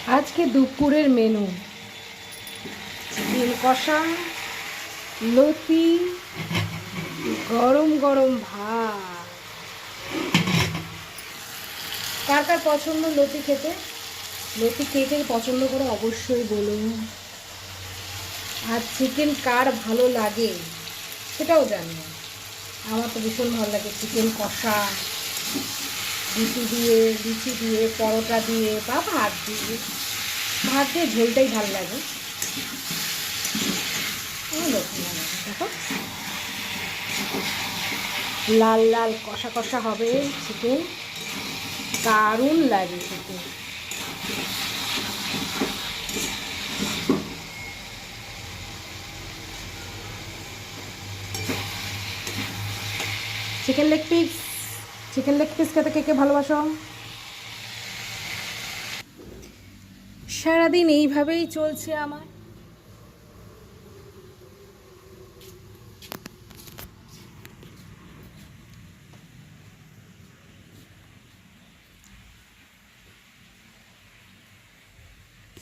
আজকে দুপুরের menu chicken কষা, লতি, গরম গরম ভাত। কার কার পছন্দ লতি খেতে? লতি কে কে পছন্দ করে অবশ্যই বলুন। আর চিকেন কার ভালো লাগে সেটাও জানিও। আমার তো ভীষণ ভালো লাগে চিকেন কষা, লুচি দিয়ে, পরোটা দিয়ে বা ভাত দিয়ে। ভাত দিয়ে ঝোলটাই ভালো লাগে। দেখো লাল লাল কষা কষা হবে চিকেন, দারুণ লাগে খেতে। Chicken leg piece, chicken leg piece খেতে কে কে ভালোবাসো? সারাদিন এইভাবেই চলছে আমার।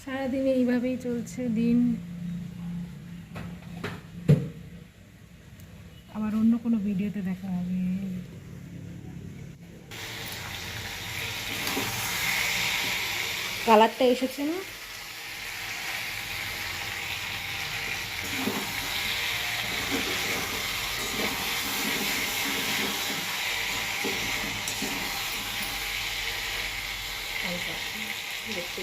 সারাদিন এইভাবেই চলছে দিন। আবার অন্য কোনো ভিডিওতে দেখা হবে। কালারটা এসেছে না? দেখতে